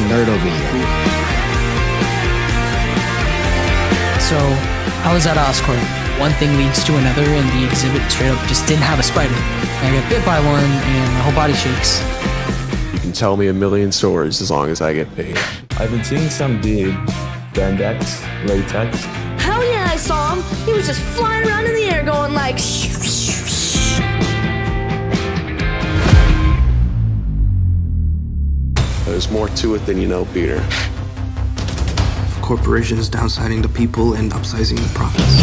nerd over here. So, I was at Oscorp. One thing leads to another, and the exhibit straight up just didn't have a spider. I got bit by one, and my whole body shakes. You can tell me a million stories as long as I get paid. I've been seeing some dude, Bendix, latex. Hell yeah, I saw him. He was just flying around in the air going like shh, shh, shh. There's more to it than you know, Peter. Corporations downsizing the people and upsizing the profits.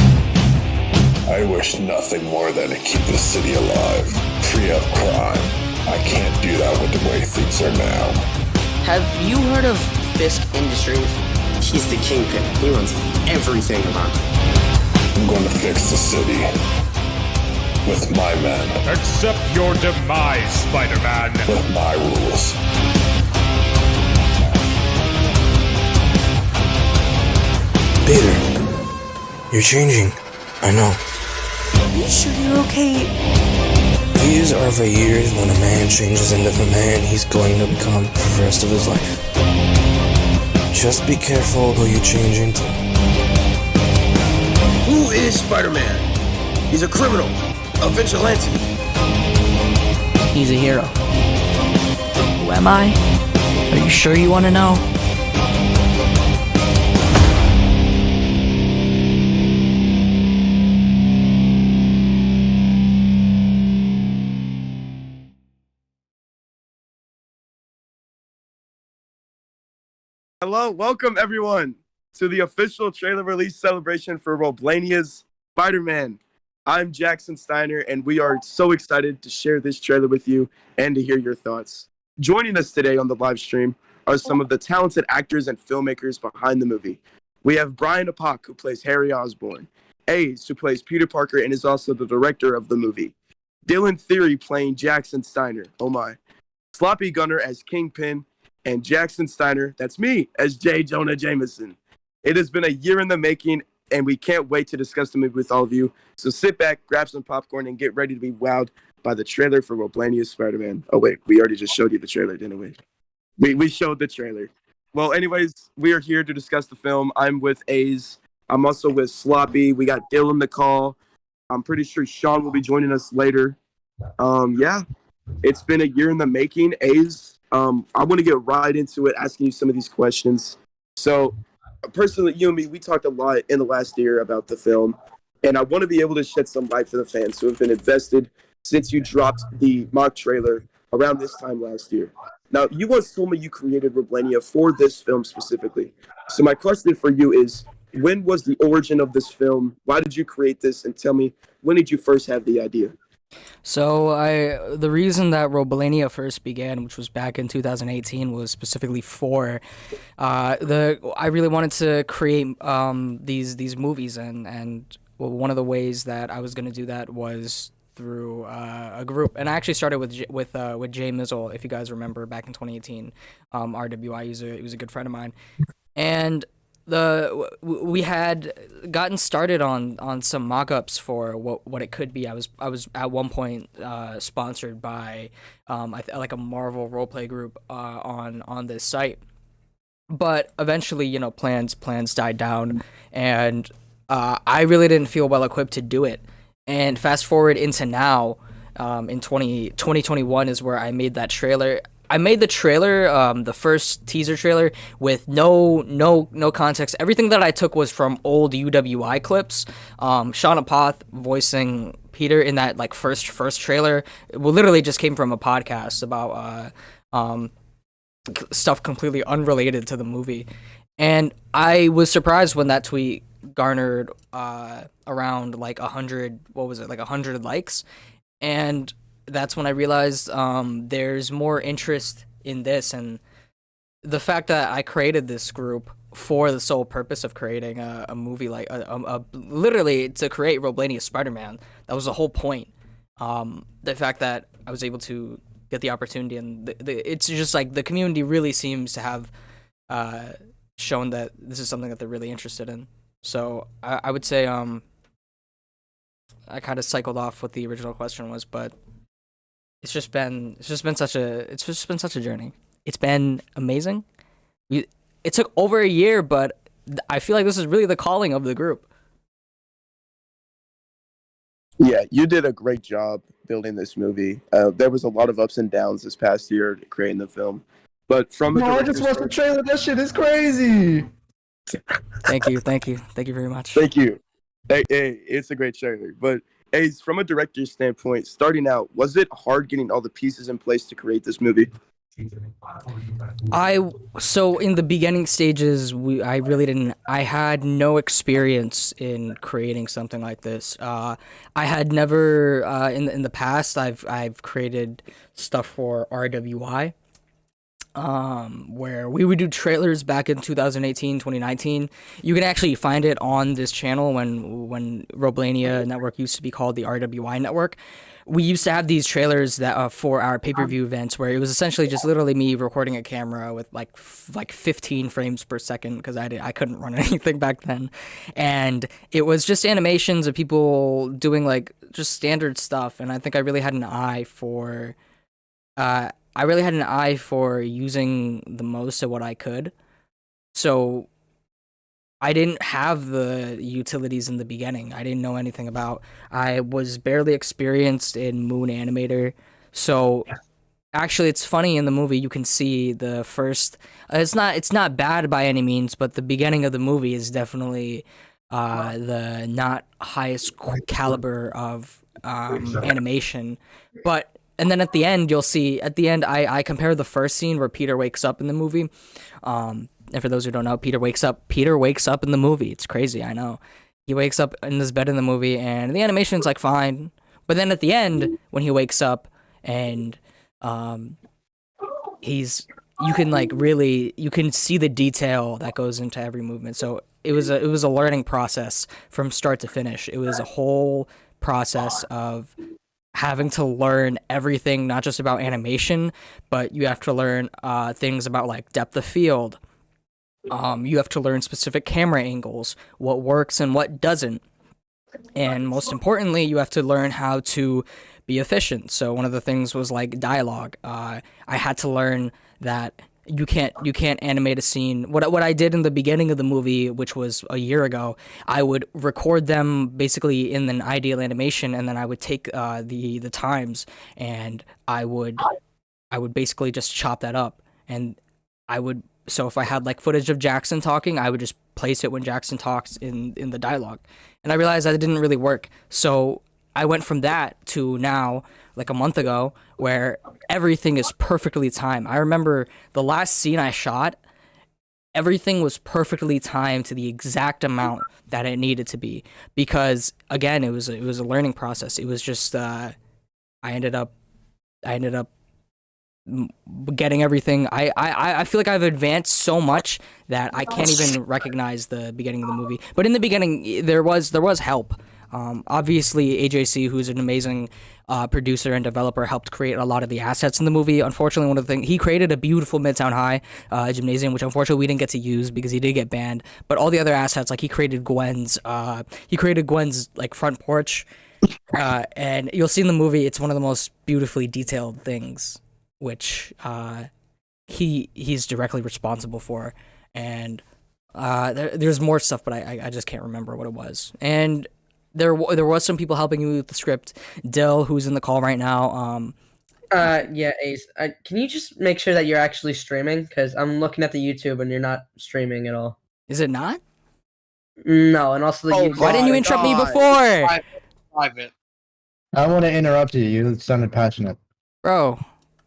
I wish nothing more than to keep the city alive, free of crime. I can't do that with the way things are now. Have you heard of Fisk Industries? He's the kingpin. He runs everything around. I'm going to fix the city with my men, Accept your demise, Spider-Man. with my rules. Peter, you're changing. I know. Are you sure you're okay? These are the years when a man changes into the man he's going to become for the rest of his life. Just be careful who you change into. Who is Spider-Man? He's a criminal, a vigilante. He's a hero. Who am I? Are you sure you want to know? Hello, welcome everyone to the official trailer release celebration for Roblania's Spider-Man. I'm Jackson Steiner, and we are so excited to share this trailer with you and to hear your thoughts. Joining us today on the live stream are some of the talented actors and filmmakers behind the movie. We have Brian Apak, who plays Harry Osborn, Ace, who plays Peter Parker and is also the director of the movie, Dylan Theory playing Jackson Steiner, oh my, Sloppy Gunner as Kingpin, and Jackson Steiner, that's me, as J. Jonah Jameson. It has been a year in the making, and we can't wait to discuss the movie with all of you. So sit back, grab some popcorn, and get ready to be wowed by the trailer for Roblania's Spider-Man. Oh, wait, we already just showed you the trailer, didn't we? We showed the trailer. Well, anyways, we are here to discuss the film. I'm with A's. I'm also with Sloppy. We got Dylan the call. I'm pretty sure Sean will be joining us later. Yeah, it's been a year in the making. A's. I want to get right into it, asking you some of these questions. So, personally, you and me, we talked a lot in the last year about the film, and I want to be able to shed some light for the fans who have been invested since you dropped the mock trailer around this time last year. Now, you once told me you created Roblania for this film specifically. So my question for you is, when was the origin of this film? Why did you create this? And tell me, when did you first have the idea? So the reason that Roblania first began, which was back in 2018, was specifically for I really wanted to create these movies, and well, one of the ways that I was going to do that was through a group, and I actually started with Jay Mizzle, if you guys remember, back in 2018. RWI, he was a good friend of mine, and we had gotten started on some mock-ups for what it could be. I was at one point sponsored by like a Marvel roleplay group on this site, but eventually plans died down, and I really didn't feel well equipped to do it. And fast forward into now, in 2021 is where I made that trailer. I made the trailer, the first teaser trailer, with no context. Everything that I took was from old UWI clips. Shauna Poth voicing Peter in that like first trailer, it literally just came from a podcast about stuff completely unrelated to the movie. And I was surprised when that tweet garnered around like 100, what was it, like 100 likes, and that's when I realized there's more interest in this, and the fact that I created this group for the sole purpose of creating a movie, like literally to create Roblania Spider-Man. That was the whole point. The fact that I was able to get the opportunity, and it's just like the community really seems to have shown that this is something that they're really interested in. So I would say I kind of cycled off what the original question was, but it's just been such a journey. It's been amazing. It took over a year, but I feel like this is really the calling of the group. Yeah, you did a great job building this movie. There was a lot of ups and downs this past year creating the film, but from a No, I just watched the trailer. That shit is crazy. Thank you very much. Thank you. Hey, it's a great trailer. But hey, from a director's standpoint, starting out, was it hard getting all the pieces in place to create this movie? So in the beginning stages, I had no experience in creating something like this. I had never in the past I've created stuff for RWI. Where we would do trailers back in 2018, 2019. You can actually find it on this channel when Roblania Network used to be called the RWI Network. We used to have these trailers that for our pay-per-view events where it was essentially just literally me recording a camera with like 15 frames per second because I couldn't run anything back then. And it was just animations of people doing like just standard stuff, and I think I really had an eye for using the most of what I could. So I didn't have the utilities in the beginning. I didn't know anything about. I was barely experienced in Moon Animator. So actually it's funny in the movie you can see the first it's not bad by any means, but the beginning of the movie is definitely the not highest caliber of animation. And then at the end, you'll see, I compare the first scene where Peter wakes up in the movie. And for those who don't know, Peter wakes up in the movie. It's crazy, I know. He wakes up in his bed in the movie, and the animation's like fine. But then at the end, when he wakes up and you can see the detail that goes into every movement. So it was a learning process from start to finish. It was a whole process of having to learn everything, not just about animation, but you have to learn things about like depth of field. You have to learn specific camera angles, what works and what doesn't. And most importantly, you have to learn how to be efficient. So one of the things was like dialogue. I had to learn that you can't animate a scene. What I did in the beginning of the movie, which was a year ago, I would record them basically in an ideal animation, and then I would take the times, and I would basically just chop that up, and so if I had like footage of Jackson talking, I would just place it when Jackson talks in the dialogue, and I realized that it didn't really work. So I went from that to now, like a month ago, where everything is perfectly timed. I remember the last scene I shot, everything was perfectly timed to the exact amount that it needed to be. Because again, it was a learning process. It was just I ended up getting everything. I feel like I've advanced so much that I can't even recognize the beginning of the movie. But in the beginning, there was help. Obviously, AJC, who's an amazing producer and developer, helped create a lot of the assets in the movie. Unfortunately, one of the things, he created a beautiful Midtown High gymnasium, which unfortunately we didn't get to use because he did get banned. But all the other assets, like he created Gwen's like front porch, and you'll see in the movie, it's one of the most beautifully detailed things, which he's directly responsible for. And there's more stuff, but I just can't remember what it was. And there was some people helping me with the script. Dill, who's in the call right now. Yeah, Ace. Can you just make sure that you're actually streaming? Because I'm looking at the YouTube and you're not streaming at all. Is it not? No, and also the YouTube. Why didn't you interrupt me before? Private. I want to interrupt you. You sounded passionate. Bro,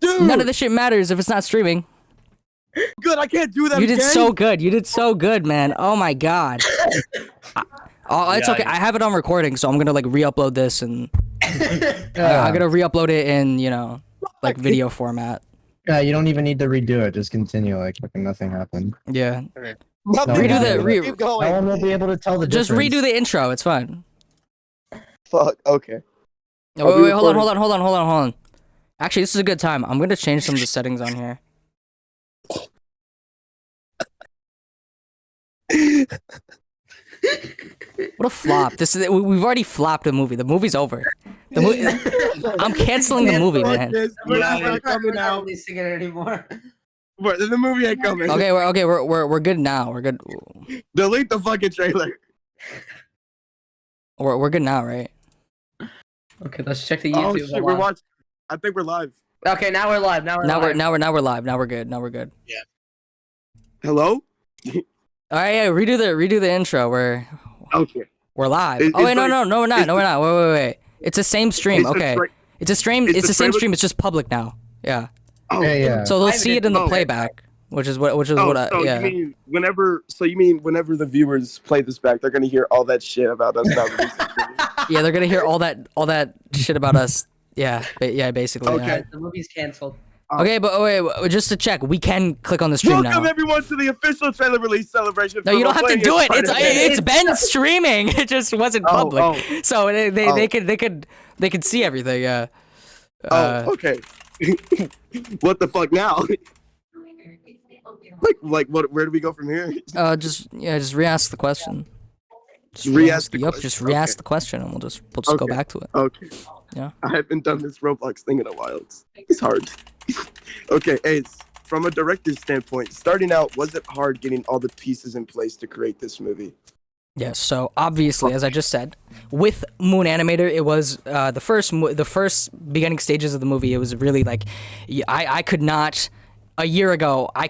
Dude! None of this shit matters if it's not streaming. Good, I can't do that You again. did so good. You did so good, man. Oh my god. It's okay. I have it on recording, so I'm gonna like re-upload this, and I'm gonna re-upload it in like video format. Yeah, you don't even need to redo it. Just continue like nothing happened. Yeah. No Keep going. one will be able to tell the Just difference. redo the intro. It's fine. Fuck. Okay. Oh, wait, hold on. Actually, this is a good time. I'm gonna change some of the settings on here. What a flop! We've already flopped the movie. The movie's over. I'm canceling the movie, man. We're not coming out. Releasing it anymore. But the movie ain't coming. Okay, we're good now. We're good. Delete the fucking trailer. We're good now, right? Okay, let's check the Oh YouTube. shit, we're watching. I think we're live. Okay, now we're live. Now we're live. Now we're good. Now we're good. Hello? All right, yeah. Redo the intro. We're live. It- Oh wait, it's no, like- no, we're not. it's No, we're not. Wait. It's the same stream. It's the Okay, tra- it's a stream. it's It's the the same trailer- stream. It's just public now. Yeah. Oh, Yeah. So they'll see it in the Oh. playback, which is what so yeah. you mean whenever the viewers play this back, they're gonna hear all that shit about us not releasing the movie? Yeah, they're gonna hear all that shit about us. Yeah, basically. Okay. Yeah. The movie's canceled. Okay, but wait, just to check, we can click on the stream Welcome now. everyone to the official trailer release celebration. No, for you don't have to Roblania do it. Spider-Man. It's been streaming. It just wasn't public. oh. So they could see everything. Yeah. Okay. What the fuck now? like what? Where do we go from here? Just re-ask the question. Just Re-ask the Yep, question. just re-ask Okay. the question, and we'll just go Okay. back to it. Okay. Yeah. I haven't done this Roblox thing in a while. It's hard. Okay, Ace, from a director's standpoint, starting out, was it hard getting all the pieces in place to create this movie? Yes. So obviously, as I just said, with Moon Animator, it was the first beginning stages of the movie. It was really like, I could not. A year ago, I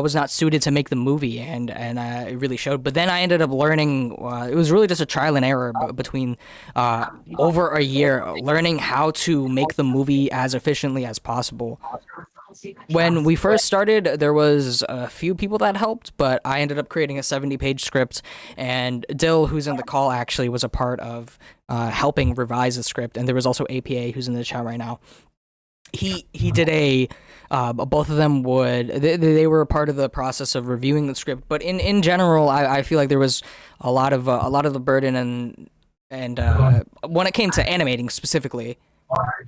was not suited to make the movie, and it really showed. But then I ended up learning. It was really just a trial and error between over a year, learning how to make the movie as efficiently as possible. When we first started, there was a few people that helped, but I ended up creating a 70-page script, and Dill, who's in the call, actually was a part of helping revise the script, and there was also APA, who's in the chat right now. He did both of them they were a part of the process of reviewing the script, but in general, I feel like there was a lot of the burden and when it came to animating specifically,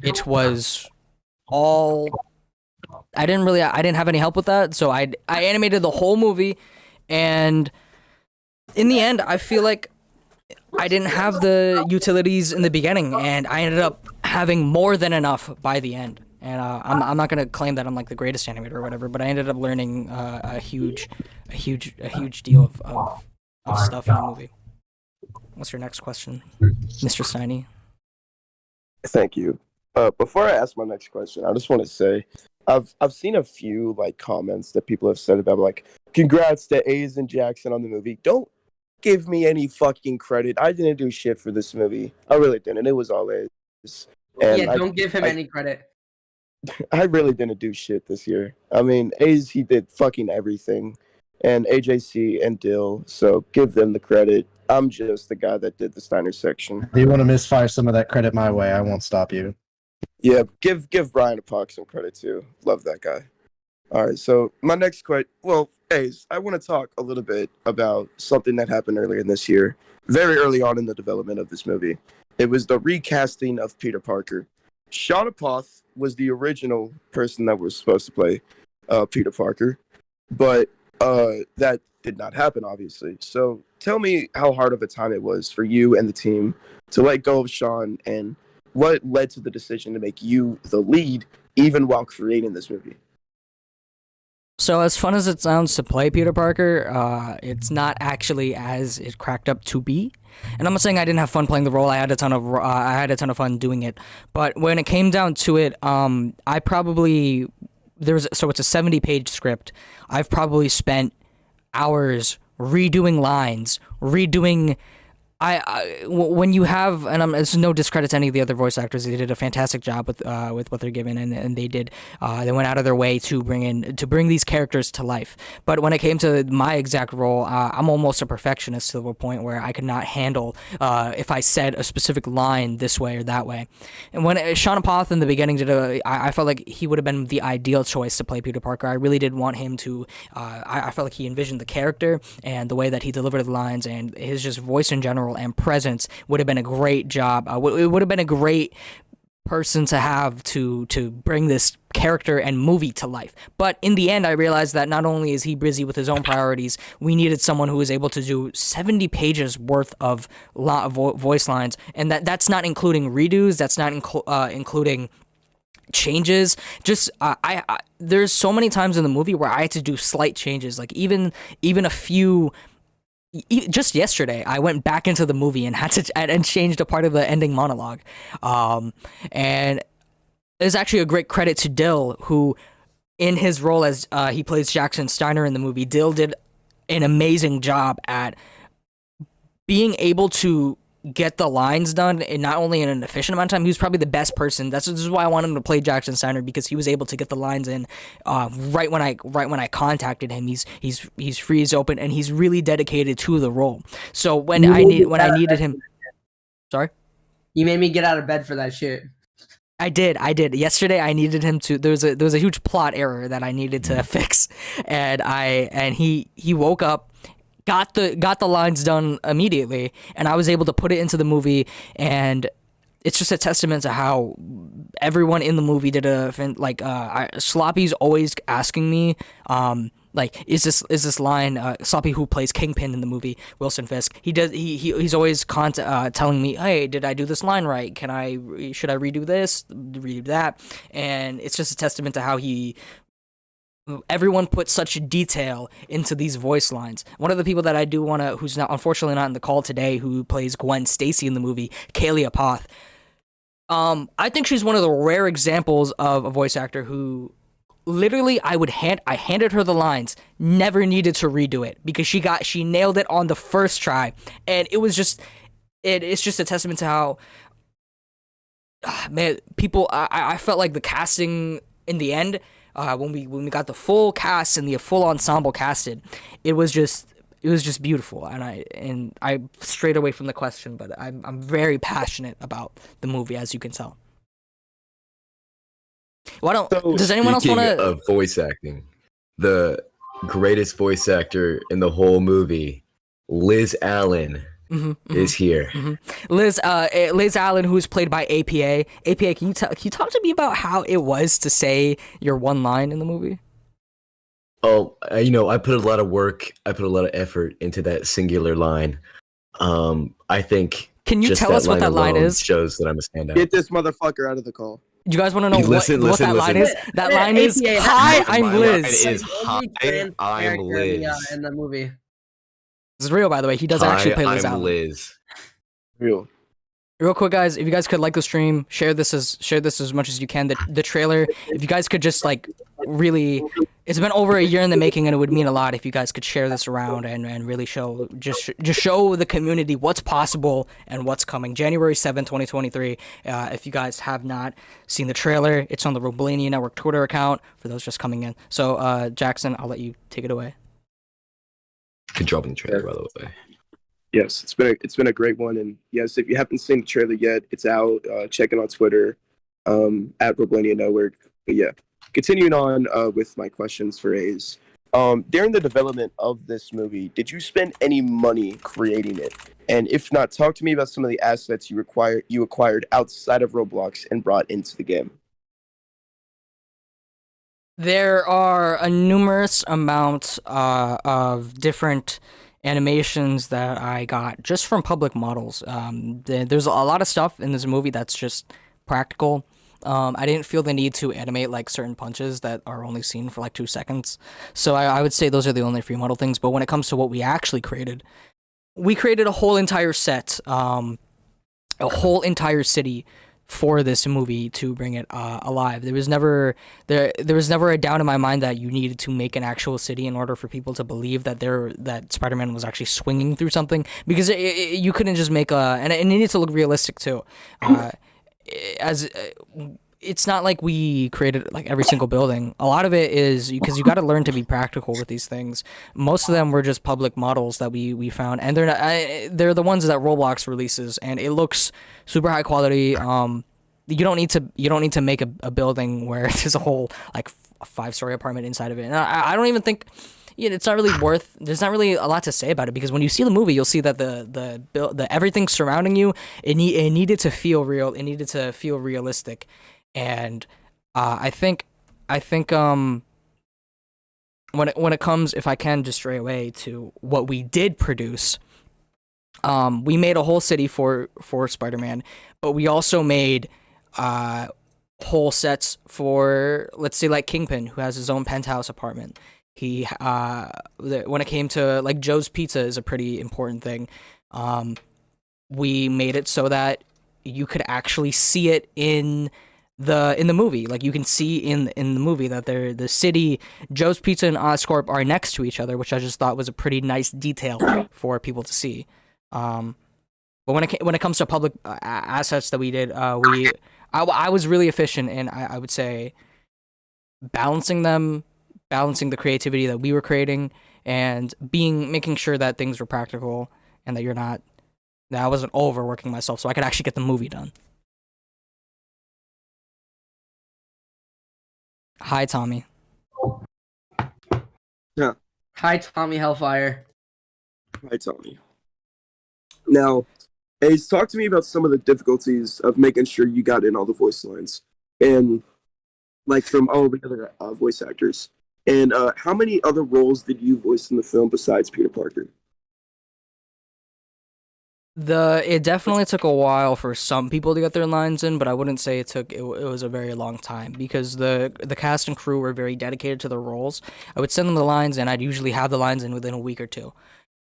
it was all I didn't have any help with that, so I animated the whole movie, and in the end, I feel like I didn't have the utilities in the beginning, and I ended up having more than enough by the end. And I'm not gonna claim that I'm like the greatest animator or whatever, but I ended up learning a huge deal of stuff in the movie. What's your next question, Mr. Steiny? Thank you. Before I ask my next question, I just want to say I've seen a few like comments that people have said about like, congrats to A's and Jackson on the movie. Don't give me any fucking credit. I didn't do shit for this movie. I really didn't. It was all A's. And Yeah, don't give him any credit. I really didn't do shit this year. I mean, A's, he did fucking everything. And AJC and Dill, so give them the credit. I'm just the guy that did the Steiner section. If you want to misfire some of that credit my way, I won't stop you. Yeah, give Brian a Pock some credit too. Love that guy. All right, so my next question. Well, Ace, I want to talk a little bit about something that happened earlier in this year, very early on in the development of this movie. It was the recasting of Peter Parker. Sean Apoth was the original person that was supposed to play Peter Parker, but that did not happen, obviously. So tell me how hard of a time it was for you and the team to let go of Sean, and what led to the decision to make you the lead, even while creating this movie. So as fun as it sounds to play Peter Parker, it's not actually as it cracked up to be. And I'm not saying I didn't have fun playing the role. I had a ton of fun doing it. But when it came down to it, I probably it's a 70-page script. I've probably spent hours redoing lines, redoing. When you have, and it's no discredit to any of the other voice actors, they did a fantastic job with what they're given, and they went out of their way to bring these characters to life. But when it came to my exact role, I'm almost a perfectionist to the point where I could not handle if I said a specific line this way or that way. And when Sean Apoth in the beginning I felt like he would have been the ideal choice to play Peter Parker. I really did want him to. I felt like he envisioned the character and the way that he delivered the lines and his just voice in general and presence would have been a great job. It would have been a great person to have to bring this character and movie to life. But in the end, I realized that not only is he busy with his own priorities, we needed someone who was able to do 70 pages worth of voice lines, and that's not including redos. That's not including changes. Just there's so many times in the movie where I had to do slight changes, like even a few. Just yesterday, I went back into the movie and had to and changed a part of the ending monologue, and there's actually a great credit to Dill, who, in his role as he plays Jackson Steiner in the movie, Dill did an amazing job at being able to get the lines done, and not only in an efficient amount of time. He was probably the best person. This is why I wanted him to play Jackson Steiner, because he was able to get the lines in right when I contacted him. He's free, he's open, and he's really dedicated to the role. So when I needed him, sorry, you made me get out of bed for that shit. I did. Yesterday, I needed him to. There was a huge plot error that I needed to fix, and he woke up, got the lines done immediately, and I was able to put it into the movie. And it's just a testament to how everyone in the movie did Sloppy's always asking me, is this line, Sloppy, who plays Kingpin in the movie, Wilson Fisk, he's always telling me, hey, did I do this line right? Should I redo this, redo that? And it's just a testament to how everyone put such detail into these voice lines. One of the people that I do want to, who's unfortunately not in the call today, who plays Gwen Stacy in the movie, Kaylee Apoth. I think she's one of the rare examples of a voice actor who literally I handed her the lines, never needed to redo it, because she nailed it on the first try. And it was just, it's just a testament to how, man, people, I felt like the casting in the end, when we got the full cast and the full ensemble casted, it was just beautiful. And I strayed away from the question, but I'm very passionate about the movie, as you can tell. Does anyone else want to? Of voice acting, the greatest voice actor in the whole movie, Liz Allen, is here. Liz Allen, who's played by APA. APA, can you talk to me about how it was to say your one line in the movie? Oh, I put a lot of work, I put a lot of effort into that singular line. I think. Can you tell us what that line is? Shows that I'm a standout. Get this motherfucker out of the call. You guys want to know what that line is? That line is, "Hi, I'm Liz." It is, "Hi, I'm Liz." In the movie. This is real, by the way. He does actually play Liz Allen. Liz. Real quick, guys. If you guys could like the stream, share this as much as you can. The trailer. If you guys could just really, it's been over a year in the making, and it would mean a lot if you guys could share this around and really show the community what's possible and what's coming. January 7th, 2023. If you guys have not seen the trailer, it's on the Roblania Network Twitter account for those just coming in. So, Jackson, I'll let you take it away. Good job in the trailer, by the way. Yes, it's been a great one, and yes, if you haven't seen the trailer yet, it's out. Check it on Twitter, at Roblania Network. But yeah, continuing on with my questions for A's. During the development of this movie, did you spend any money creating it? And if not, talk to me about some of the assets you acquired outside of Roblox and brought into the game. There are a numerous amount of different animations that I got just from public models. There's a lot of stuff in this movie that's just practical. I didn't feel the need to animate certain punches that are only seen for 2 seconds. So I would say those are the only free model things. But when it comes to what we actually created, we created a whole entire set, a whole entire city for this movie to bring it alive. There was never a doubt in my mind that you needed to make an actual city in order for people to believe that Spider-Man was actually swinging through something, because you couldn't just make and it needed to look realistic too. It's not like we created every single building. A lot of it is because you got to learn to be practical with these things. Most of them were just public models that we found, and they're the ones that Roblox releases, and it looks super high quality. You don't need to make a building where there's a whole a 5-story apartment inside of it. And I don't even think it's not really there's not really a lot to say about it, because when you see the movie, you'll see that the everything surrounding you, it needed to feel real. It needed to feel realistic. And I think when it comes, if I can just stray away to what we did produce, we made a whole city for Spider-Man, but we also made whole sets for, let's say, like Kingpin, who has his own penthouse apartment. He when it came to like Joe's Pizza is a pretty important thing. We made it so that you could actually see it in the movie. Like you can see in the movie that the city, Joe's Pizza and Oscorp are next to each other, which I just thought was a pretty nice detail for people to see. But when it comes to public assets that we did, I was really efficient, and I would say balancing the creativity that we were creating, and making sure that things were practical, and that I wasn't overworking myself, so I could actually get the movie done. Hi, Tommy. Yeah. Hi, Tommy Hellfire. Hi, Tommy. Now, Ace, talk to me about some of the difficulties of making sure you got in all the voice lines, and like from all the other voice actors. And how many other roles did you voice in the film besides Peter Parker? It definitely took a while for some people to get their lines in, but I wouldn't say it was a very long time, because the cast and crew were very dedicated to their roles. I would send them the lines, and I'd usually have the lines in within a week or two.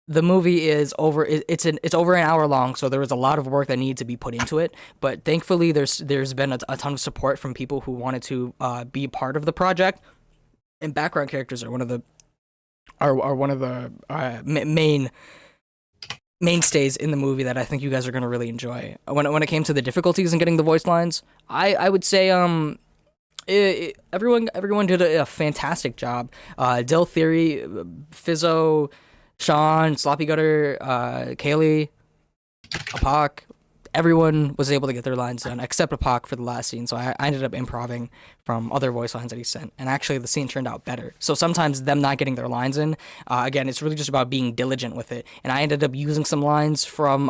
The movie is over. It's over an hour long, so there was a lot of work that needed to be put into it. But thankfully, there's been a ton of support from people who wanted to be part of the project. And background characters are one of the mainstays in the movie that I think you guys are gonna really enjoy. When it came to the difficulties in getting the voice lines, I would say everyone did a fantastic job. Dill Theory, Fizzo, Sean, Sloppy Gutter, Kaylee, Apak, everyone was able to get their lines done except Apak for the last scene. So I ended up improving from other voice lines that he sent, and actually the scene turned out better. So sometimes them not getting their lines in, again, it's really just about being diligent with it. And I ended up using some lines from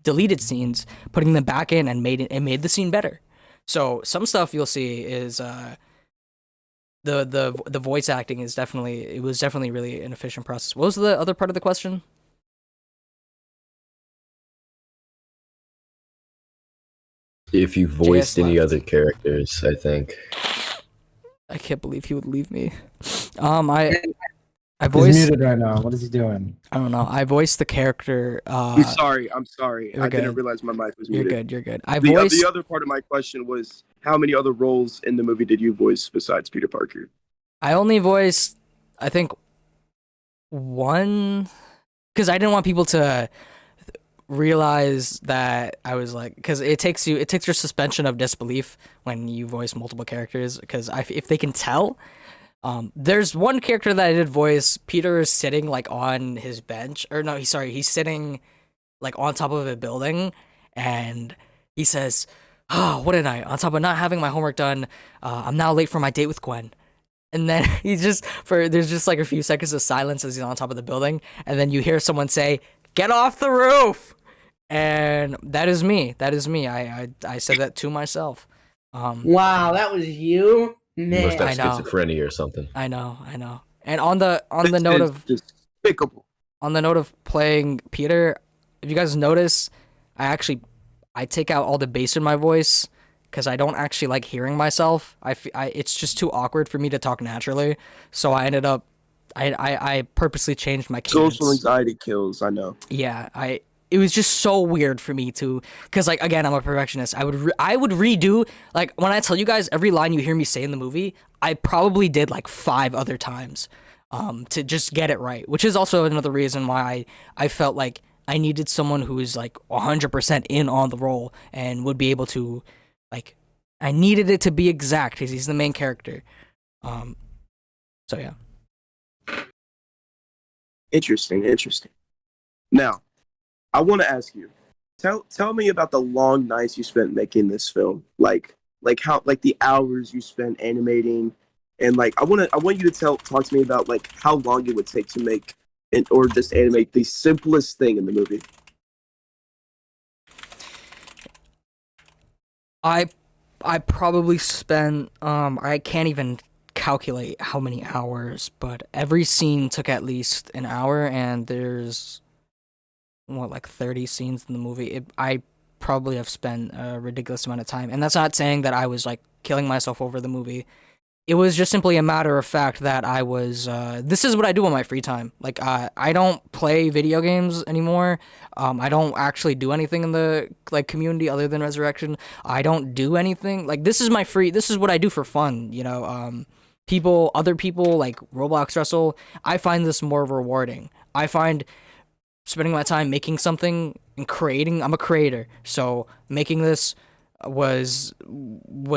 deleted scenes, putting them back in, and made the scene better. So some stuff you'll see is the voice acting was definitely really an efficient process. What was the other part of the question? If you voiced JS any left. other characters, I think. I can't believe he would leave me. I He's voiced. muted right now. What is he doing? I don't know. I voiced the character. I'm sorry. You're I didn't good. realize my mic was You're muted. good. The other part of my question was, how many other roles in the movie did you voice besides Peter Parker? I only voiced, I think, one, because I didn't want people to realize that I was like, because it takes your suspension of disbelief when you voice multiple characters, because if they can tell. There's one character that I did voice. Peter is sitting like on his bench, or no, he's sitting like on top of a building, and he says, "Oh, what a night! On top of not having my homework done, I'm now late for my date with Gwen." And then there's just like a few seconds of silence as he's on top of the building, and then you hear someone say, "Get off the roof!" And that is me. I said that to myself. Wow, that was you, You man. must have I know. schizophrenia or something. I know. And on the note of despicable. On the note of playing Peter, if you guys notice, I take out all the bass in my voice because I don't actually like hearing myself. It's just too awkward for me to talk naturally. So I ended up I purposely changed my cadence. Social anxiety kills. I know. Yeah, it was just so weird for me to, because like, again, I'm a perfectionist. I would redo, like, when I tell you guys every line you hear me say in the movie, I probably did like 5 other times to just get it right, which is also another reason why I felt like I needed someone who is like 100% in on the role and would be able to, like, I needed it to be exact because he's the main character. So yeah. Interesting. Now, I want to ask you, tell me about the long nights you spent making this film, like the hours you spent animating, and like I want you to talk to me about like how long it would take to make or just animate the simplest thing in the movie. I probably spent I can't even calculate how many hours, but every scene took at least an hour, and there's like 30 scenes in the movie. I probably have spent a ridiculous amount of time. And that's not saying that I was like killing myself over the movie. It was just simply a matter of fact that I was, this is what I do on my free time. Like, I don't play video games anymore. I don't actually do anything in the, like, community other than Resurrection. I don't do anything. Like, this is what I do for fun, you know? Other people, like, Roblox Wrestle, I find this more rewarding. I find spending my time making something and creating, I'm a creator, so making this was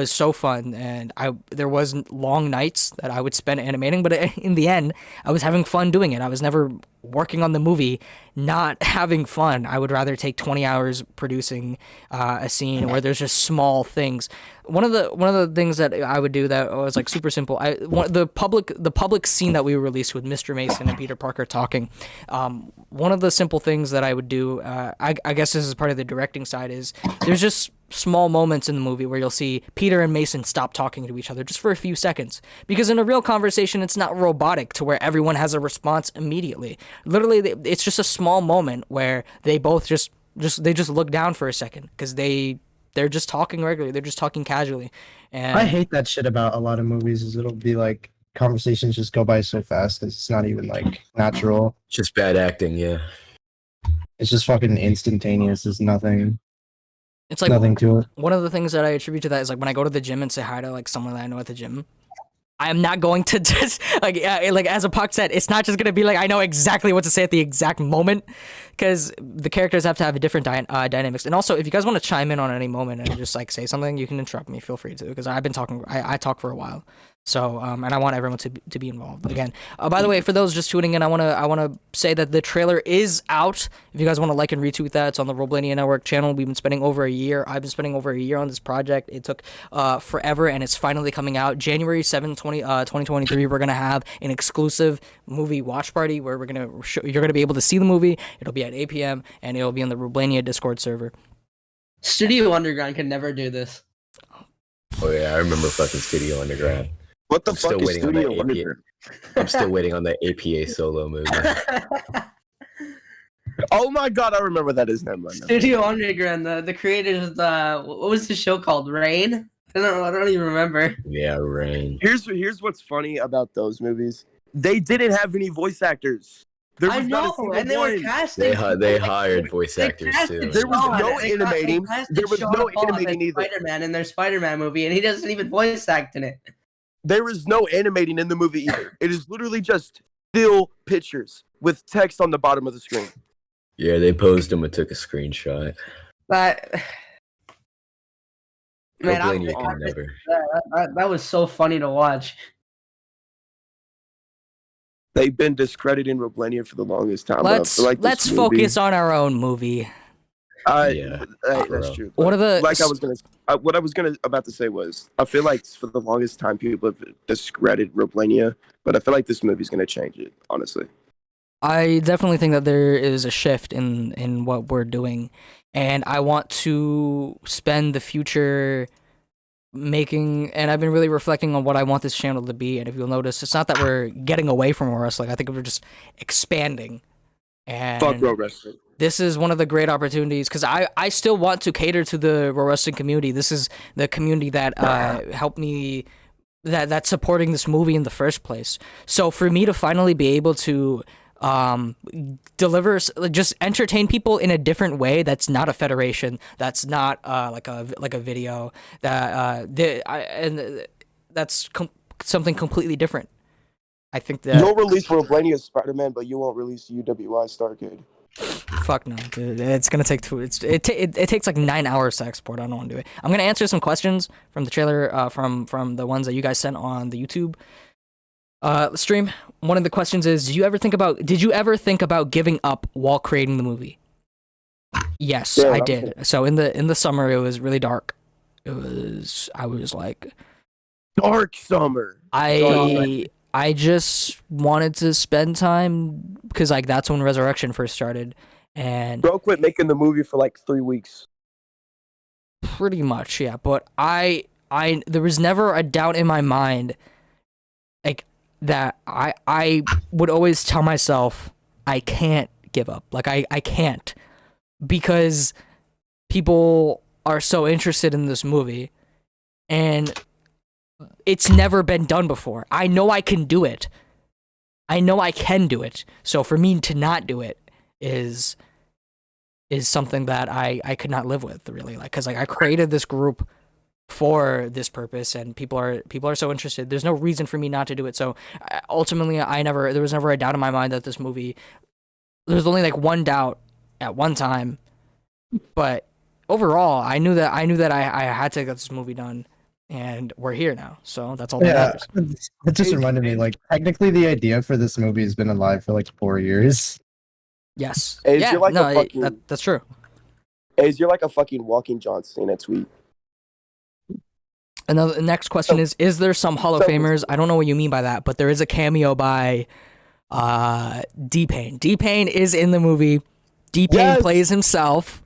so fun, and there was long nights that I would spend animating, but in the end I was having fun doing it. I was never working on the movie not having fun. I would rather take 20 hours producing a scene where there's just small things. One of the things that I would do that was like super simple. The public scene that we released with Mr. Mason and Peter Parker talking. One of the simple things that I would do, I guess this is part of the directing side, is there's just small moments in the movie where you'll see Peter and Mason stop talking to each other just for a few seconds, because in a real conversation it's not robotic to where everyone has a response immediately. Literally, it's just a small moment where they both just look down for a second because they're just talking regularly. They're just talking casually. And I hate that shit about a lot of movies. Is it'll be like conversations just go by so fast because it's not even like natural. Just bad acting, yeah. It's just fucking instantaneous. There's nothing. It's like nothing to it. One of the things that I attribute to that is like when I go to the gym and say hi to like someone that I know at the gym, I am not going to just like as a Puck said, it's not just gonna be like I know exactly what to say at the exact moment, because the characters have to have a different dynamics. And also, if you guys want to chime in on any moment and just like say something, you can interrupt me. Feel free to, because I've been talking. I talk for a while. So, and I want everyone to be involved. Again, by the way, for those just tuning in, I wanna say that the trailer is out. If you guys want to like and retweet that, it's on the Roblania Network channel. We've been spending over a year. I've been spending over a year on this project. It took forever, and it's finally coming out. January 7th, 2023, we're gonna have an exclusive movie watch party where you're gonna be able to see the movie. It'll be at 8 p.m. and it'll be on the Roblania Discord server. Studio Underground could never do this. Oh yeah, I remember fucking Studio Underground. What the fuck is Studio Underground? I'm still waiting on the APA solo movie. Oh my god, I remember that is name. Studio Underground, the creators of what was the show called? Rain? I don't even remember. Yeah, Rain. Here's what's funny about those movies. They didn't have any voice actors. There was I know, and they were casting. They hired voice actors too. There was no animating. There was no animating either. Spider-Man in their Spider-Man movie, and he doesn't even voice act in it. There is no animating in the movie either. It is literally just still pictures with text on the bottom of the screen. Yeah, they posed them and took a screenshot. But man, that was so funny to watch. They've been discrediting Roblania for the longest time. Let's focus on our own movie. That's true. What I was about to say was, I feel like for the longest time people have discredited Roblania, but I feel like this movie's gonna change it. Honestly, I definitely think that there is a shift in what we're doing, and I want to spend the future making, and I've been really reflecting on what I want this channel to be. And if you'll notice, it's not that we're getting away from wrestling. I think we're just expanding. And fuck pro wrestling. This is one of the great opportunities, because I still want to cater to the pro wrestling community. This is the community that helped me, that's supporting this movie in the first place. So for me to finally be able to deliver, just entertain people in a different way, that's not a federation, that's not like a video, that's something completely different. I think that you'll release Roblania Spider-Man, but you won't release UWI Starcade. Fuck no, dude. It's gonna take it takes like 9 hours to export. I don't want to do it. I'm gonna answer some questions from the trailer, from the ones that you guys sent on the YouTube stream. One of the questions is, did you ever think about giving up while creating the movie? Yes, I did. So in the summer, it was really dark. I was like, dark summer. I just wanted to spend time, because like that's when Resurrection first started, and bro quit making the movie for like 3 weeks. Pretty much, yeah. But I there was never a doubt in my mind, like that I would always tell myself I can't give up. Like I can't, because people are so interested in this movie, and it's never been done before. I know I can do it. I know I can do it. So for me to not do it is something that I could not live with, really. Like, cause like I created this group for this purpose, and people are so interested. There's no reason for me not to do it. So ultimately, there was never a doubt in my mind that this movie. There was only like one doubt at one time, but overall, I knew that I had to get this movie done, and we're here now. So that's all that matters. It just reminded me, like, technically the idea for this movie has been alive for like 4 years. Yes. Ace, Yeah. you're like No, a fucking, that's true. Ace, you're like a fucking walking John Cena tweet. And the next question is there some Hall of Famers? I don't know what you mean by that, but there is a cameo by D-Pain. D-Pain is in the movie. D-Pain plays himself.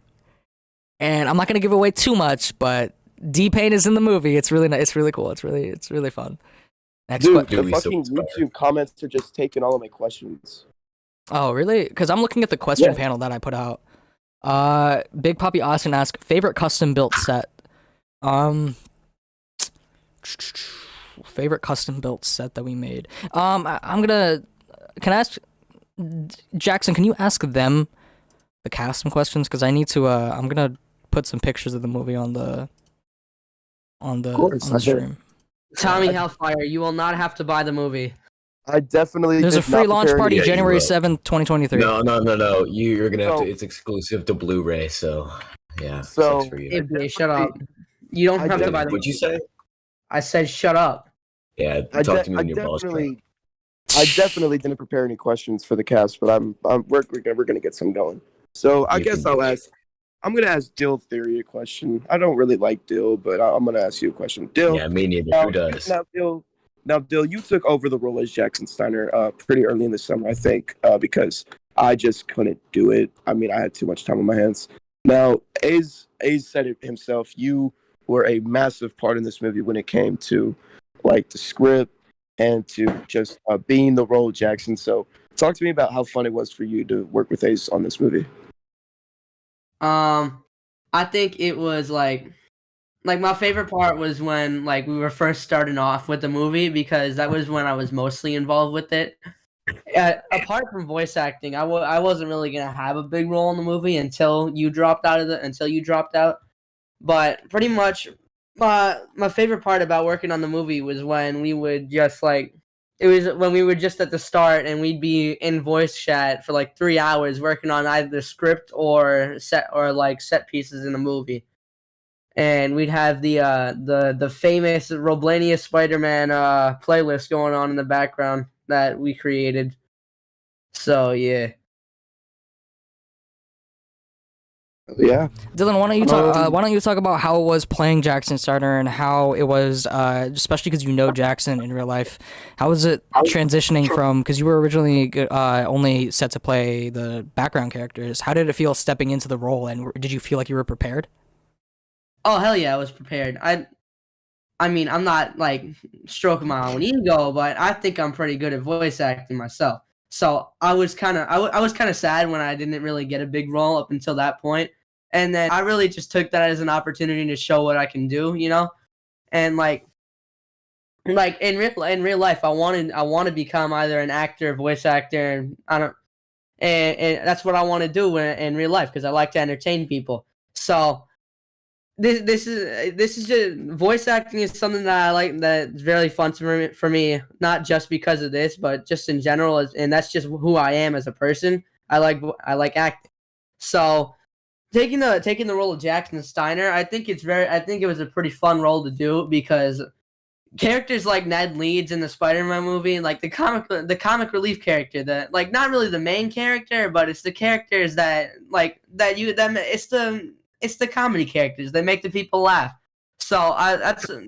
And I'm not going to give away too much, but D-Pain is in the movie. It's really nice. It's really cool. It's really fun. Next Dude, the fucking YouTube comments are just taking all of my questions. Oh, really? Because I'm looking at the question panel that I put out. Big Poppy Austin asked, favorite custom built set? Favorite custom built set that we made. Can I ask Jackson, can you ask them the cast some questions? Because I need to I'm gonna put some pictures of the movie on the stream. Tommy Hellfire, you will not have to buy the movie. I definitely. There's a free launch party January 7th, 2023. No. You're gonna have to. It's exclusive to Blu-ray, so yeah. So for you. Hey, shut up. You don't have to buy the movie. What'd you say? I said shut up. Yeah, talk to me in your balls. I definitely didn't prepare any questions for the cast, but we're gonna get some going. So I guess I'm gonna ask Dill Theory a question. I don't really like Dill, but I'm gonna ask you a question. Dill. Yeah, me neither. Who does? Now, Dill, you took over the role as Jackson Steiner pretty early in the summer, I think, because I just couldn't do it. I mean, I had too much time on my hands. Now, A's said it himself. You were a massive part in this movie when it came to like the script and to just being the role of Jackson. So talk to me about how fun it was for you to work with Ace on this movie. I think it was like my favorite part was when like we were first starting off with the movie, because that was when I was mostly involved with it. Apart from voice acting, I wasn't really gonna have a big role in the movie until you dropped out. But pretty much, my favorite part about working on the movie was when we would just when we were just at the start and we'd be in voice chat for like 3 hours working on either the script or set pieces in the movie. And we'd have the famous Roblania Spider-Man playlist going on in the background that we created. So yeah. Yeah. Dylan, why don't you talk about how it was playing Jackson Steiner and how it was, especially because you know Jackson in real life. How was it transitioning from, because you were originally only set to play the background characters. How did it feel stepping into the role, and did you feel like you were prepared? Oh hell yeah, I was prepared. I mean, I'm not like stroking my own ego, but I think I'm pretty good at voice acting myself. So I was kind of sad when I didn't really get a big role up until that point. And then I really just took that as an opportunity to show what I can do, you know? And like in real life, I want to become either an actor, voice actor, and that's what I want to do in real life, because I like to entertain people. So this is just voice acting is something that I like, that's very fun for me, not just because of this, but just in general, and that's just who I am as a person. I like acting. So taking the role of Jackson Steiner, I think it was a pretty fun role to do, because characters like Ned Leeds in the Spider-Man movie, like the comic relief character, that like not really the main character, but it's the characters it's the comedy characters. They make the people laugh. So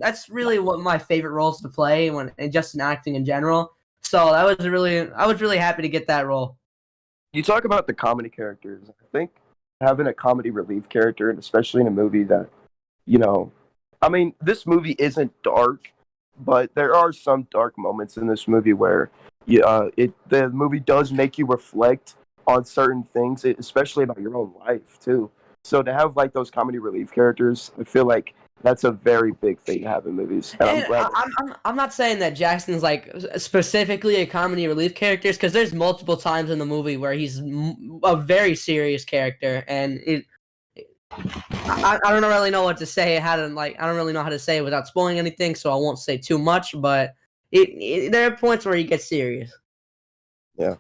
that's really what my favorite roles to play and just in acting in general. So I was really happy to get that role. You talk about the comedy characters. I think having a comedy relief character, and especially in a movie that, I mean, this movie isn't dark, but there are some dark moments in this movie where the movie does make you reflect on certain things, especially about your own life too. So to have like those comedy relief characters, I feel like that's a very big thing to have in movies. And I'm glad. I'm not saying that Jackson's like specifically a comedy relief character, because there's multiple times in the movie where he's a very serious character, and I don't really know what to say. I don't really know how to say it without spoiling anything, so I won't say too much. But there are points where he gets serious. Yeah,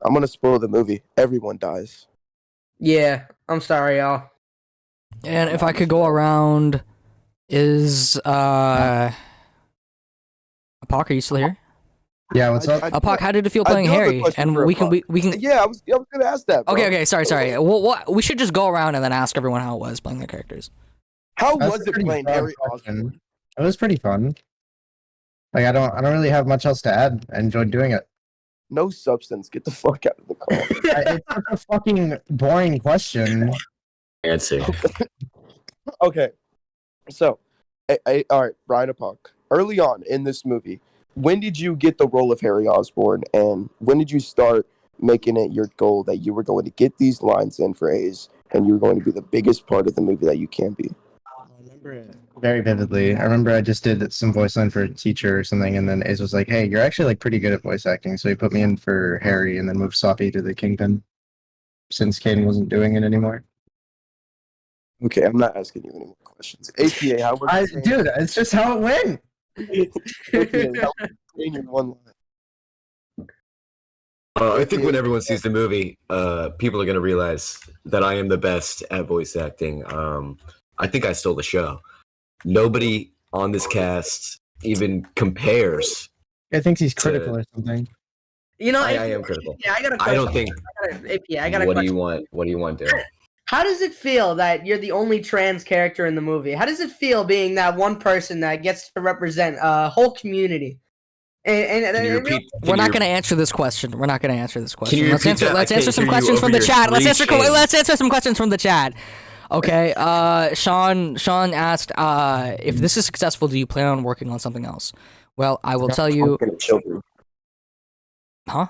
I'm gonna spoil the movie. Everyone dies. Yeah, I'm sorry, y'all. And if I could go around, is Apak, are you still here? Yeah, what's up? Apak, how did it feel playing Harry? And we can. Yeah, I was gonna ask that. Bro. Okay, sorry. Well, we should just go around and then ask everyone how it was playing their characters. How was it playing Harry Osborn? It was pretty fun. Like I don't really have much else to add. I enjoyed doing it. No substance. Get the fuck out of the call. It's such a fucking boring question. Answer. Okay, so, all right, Brian Apak. Early on in this movie, when did you get the role of Harry Osborn, and when did you start making it your goal that you were going to get these lines in for A's, and you were going to be the biggest part of the movie that you can be? I remember it very vividly. I remember I just did some voice line for a teacher or something, and then Ace was like, "Hey, you're actually like pretty good at voice acting," so he put me in for Harry, and then moved Soppy to the Kingpin, since Caden wasn't doing it anymore. Okay, I'm not asking you any more questions. APA, how was it? Dude, it's just how it went. APA, how was it in your one line? I think when everyone sees the movie, people are going to realize that I am the best at voice acting. I think I stole the show. Nobody on this cast even compares. I think he's critical or something. You know, I am critical. Yeah, I got a question. I don't think. I got a what question. do you want? What do you want, Dylan? How does it feel that you're the only trans character in the movie? How does it feel being that one person that gets to represent a whole community? We're not going to answer this question. Let's answer some questions from the chat. Let's answer some questions from the chat. Okay. Sean asked, if this is successful, do you plan on working on something else? Well, I will tell you. Huh?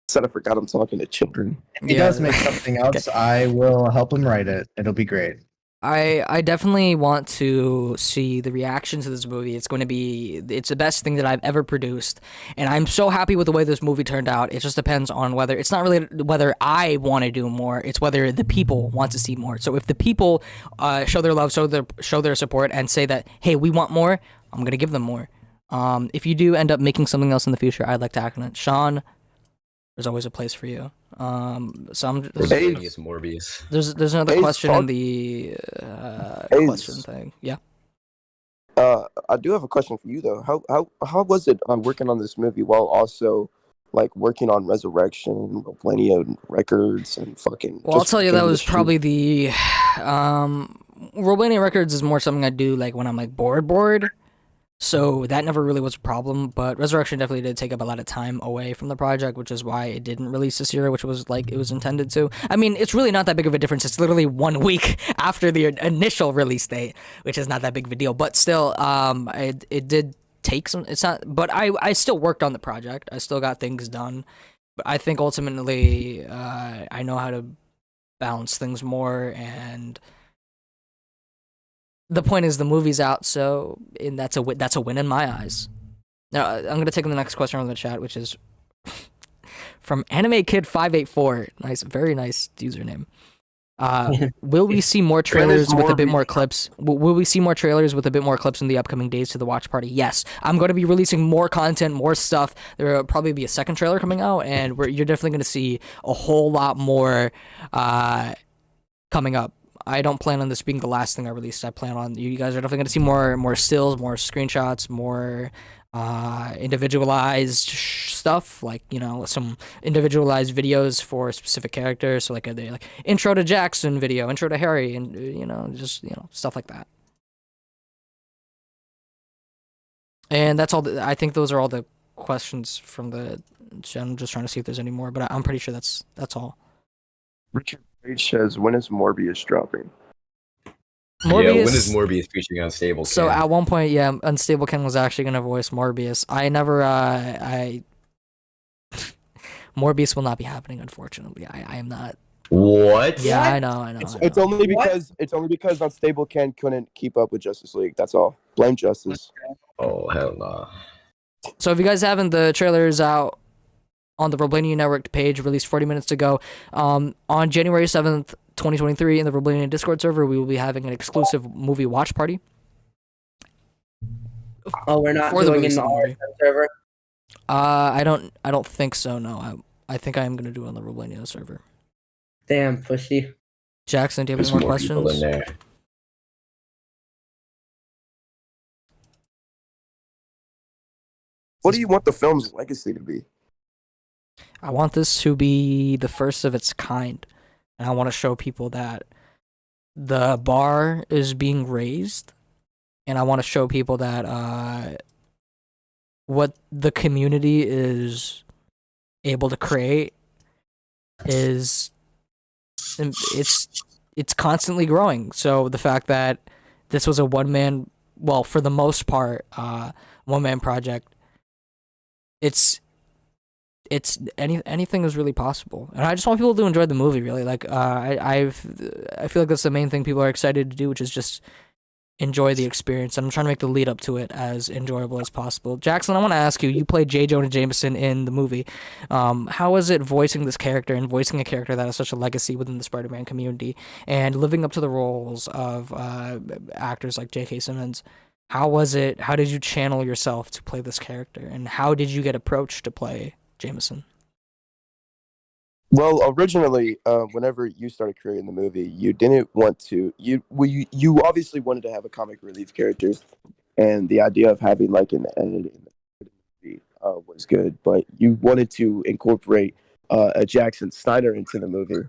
Said I forgot I'm talking to children. If he does make something else, I will help him write it. It'll be great. I definitely want to see the reaction to this movie. It's the best thing that I've ever produced, and I'm so happy with the way this movie turned out. It just depends on it's not really whether I want to do more, it's whether the people want to see more. So if the people show their love, show their support, and say that, hey, we want more, I'm gonna give them more. If you do end up making something else in the future, I'd like to act on it. Sean, there's always a place for you. So I'm just, Morbius. There's another question in the question thing. Yeah. I do have a question for you though. How was it working on this movie while also like working on Resurrection, Roblania Records, and fucking? Well, I'll tell you that was probably the Roblania Records is more something I do like when I'm like bored. So that never really was a problem, but Resurrection definitely did take up a lot of time away from the project, which is why it didn't release this year, which was like it was intended to. I mean, it's really not that big of a difference. It's literally 1 week after the initial release date, which is not that big of a deal. But still, it did take some. It's not, but I still worked on the project. I still got things done. But I think ultimately, I know how to balance things more and. The point is the movie's out, so and that's a win in my eyes. Now I'm gonna take the next question from the chat, which is from Anime Kid 584. Nice, very nice username. Will we see more trailers with a bit more clips? Will we see more trailers with a bit more clips in the upcoming days to the watch party? Yes, I'm going to be releasing more content, more stuff. There will probably be a second trailer coming out, and you're definitely going to see a whole lot more coming up. I don't plan on this being the last thing I release. I plan on you guys are definitely going to see more stills, more screenshots, more individualized stuff, like some individualized videos for specific characters. So like a intro to Jackson video, intro to Harry, and just stuff like that. And that's all. I think those are all the questions from the. I'm just trying to see if there's any more, but I'm pretty sure that's all. Richard Page says, when is Morbius dropping? When is Morbius featuring Unstable Ken? So at one point, Unstable Ken was actually going to voice Morbius. Morbius will not be happening, unfortunately. I am not What? Yeah, I know. It's only because Unstable Ken couldn't keep up with Justice League. That's all. Blame Justice. Oh hell no. So if you guys haven't, the trailer is out on the Roblania Network page, released 40 minutes ago. On January 7th, 2023, in the Roblania Discord server, we will be having an exclusive movie watch party. Oh, we're not For the doing it release in of the the movie. RSM server. I don't think so. No, I think I am gonna do it on the Roblania server. Damn, pushy. Jackson, do you have There's any more more people questions? in there. What do you want the film's legacy to be? I want this to be the first of its kind, and I want to show people that the bar is being raised, and I want to show people that what the community is able to create is it's constantly growing. So the fact that this was a one-man, well, for the most part, one-man project, anything is really possible, and I just want people to enjoy the movie. Really, like I feel like that's the main thing people are excited to do, which is just enjoy the experience. And I'm trying to make the lead up to it as enjoyable as possible. Jackson, I want to ask you. You played J. Jonah Jameson in the movie. How was it voicing this character and voicing a character that has such a legacy within the Spider-Man community and living up to the roles of actors like J.K. Simmons? How was it? How did you channel yourself to play this character, and how did you get approached to play Jameson? Well, originally, whenever you started creating the movie, you didn't want to. You obviously wanted to have a comic relief character, and the idea of having like an edit in the movie was good. But you wanted to incorporate a Jackson Snyder into the movie,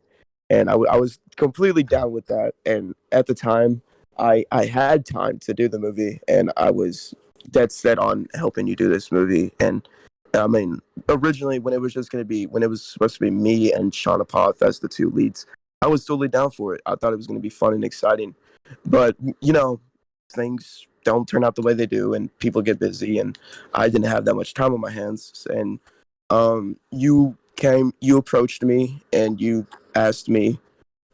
and I was completely down with that. And at the time, I had time to do the movie, and I was dead set on helping you do this movie. And I mean, originally when it was supposed to be me and Shauna Poth as the two leads, I was totally down for it. I thought it was going to be fun and exciting, but things don't turn out the way they do, and people get busy, and I didn't have that much time on my hands. And you approached me, and you asked me.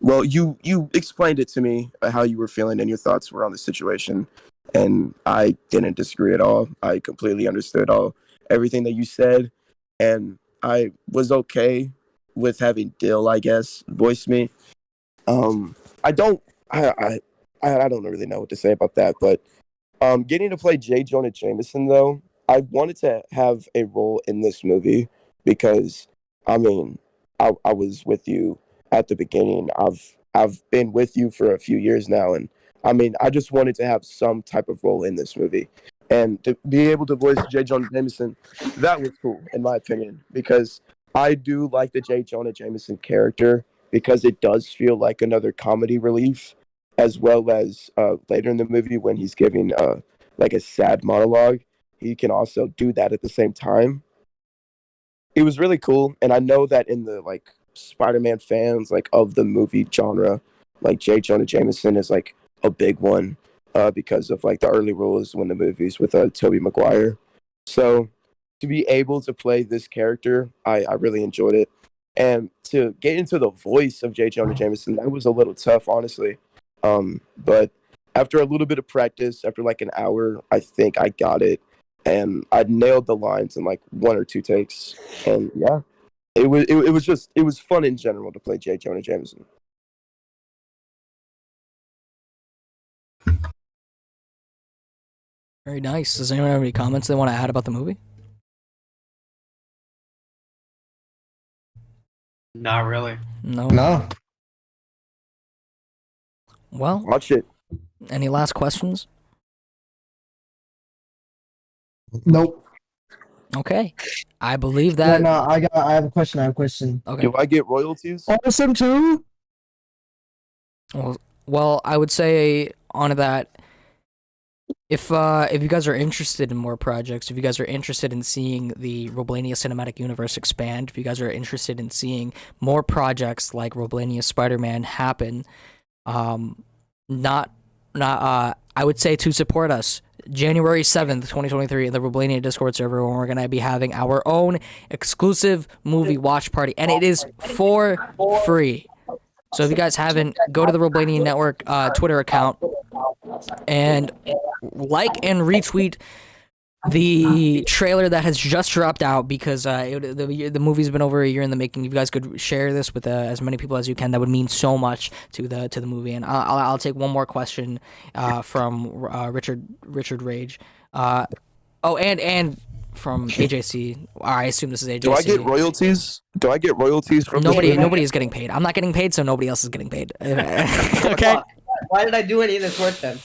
Well, you explained it to me how you were feeling and your thoughts were on the situation, and I didn't disagree at all. I completely understood everything that you said, and I was okay with having Dill, I guess, voice me. I don't really know what to say about that, but getting to play J. Jonah Jameson, though, I wanted to have a role in this movie because, I mean, I was with you at the beginning. I've been with you for a few years now, and I mean, I just wanted to have some type of role in this movie. And to be able to voice J. Jonah Jameson, that was cool, in my opinion, because I do like the J. Jonah Jameson character because it does feel like another comedy relief, as well as later in the movie when he's giving like a sad monologue, he can also do that at the same time. It was really cool, and I know that in the like Spider-Man fans like of the movie genre, like J. Jonah Jameson is like a big one. Because of like the early roles when the movies with Tobey Maguire. So to be able to play this character, I really enjoyed it. And to get into the voice of J. Jonah Jameson, that was a little tough, honestly. But after a little bit of practice, after like an hour, I think I got it. And I nailed the lines in like one or two takes. And yeah, it was fun in general to play J. Jonah Jameson. Very nice. Does anyone have any comments they want to add about the movie? Not really. No. Well, watch it. Any last questions? Nope. Okay. I believe that. No, I have a question. Okay. Do I get royalties? Awesome too. Well, I would say on that, if you guys are interested in more projects, if you guys are interested in seeing the Roblania cinematic universe expand, if you guys are interested in seeing more projects like Roblania Spider-Man happen, I would say to support us. January 7th, 2023, in the Roblania Discord server, when we're going to be having our own exclusive movie watch party, and it is for free. So if you guys haven't, go to the Roblania Network Twitter account and like and retweet the trailer that has just dropped out, because the movie's been over a year in the making. If you guys could share this with as many people as you can, that would mean so much to the movie. And I'll take one more question from Richard Rage. And from AJC. I assume this is AJC. Do I get royalties? From Nobody is getting paid. I'm not getting paid, so nobody else is getting paid. Okay. Why did I do any of this work then?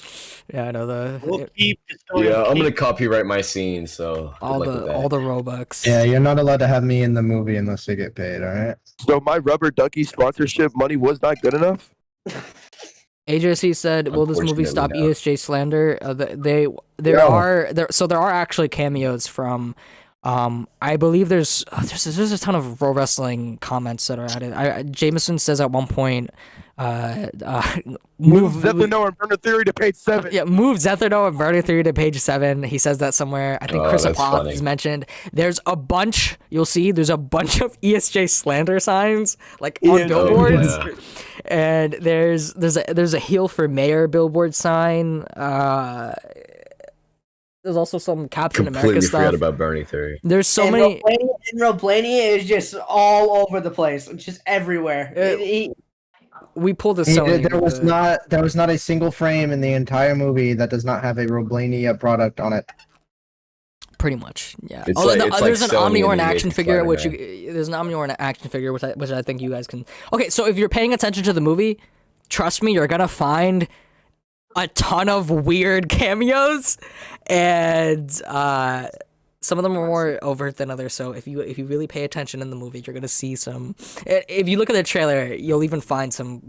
Yeah, I know We'll keep the story. Yeah, I'm gonna copyright my scene, so all the Robux. Yeah, you're not allowed to have me in the movie unless you get paid. All right. So my rubber ducky sponsorship money was not good enough. AJC said, "Will this movie stop Unfortunately, no. ESJ slander?" There are actually cameos from. I believe there's a ton of pro wrestling comments that are added. Jameson says at one point, move Zethano and Burner Theory to page 7. Yeah, move Zethano and Burner Theory to page 7. He says that somewhere. I think Chris Apollo is mentioned. There's a bunch. You'll see. There's a bunch of ESJ slander signs like on billboards. Yeah. And there's a heel for mayor billboard sign. There's also some Captain America stuff. Completely forgot about Bernie Theory. There's so many. Roblania is just all over the place. It's just everywhere. We pulled this. There was not a single frame in the entire movie that does not have a Roblania product on it. Pretty much, yeah. It's There's an Sony Omnior and action figure, Spider-Man. there's an Omnior action figure, which I think you guys can. Okay, so if you're paying attention to the movie, trust me, you're gonna find a ton of weird cameos, and some of them are more overt than others. So if you really pay attention in the movie, you're gonna see some. If you look at the trailer, you'll even find some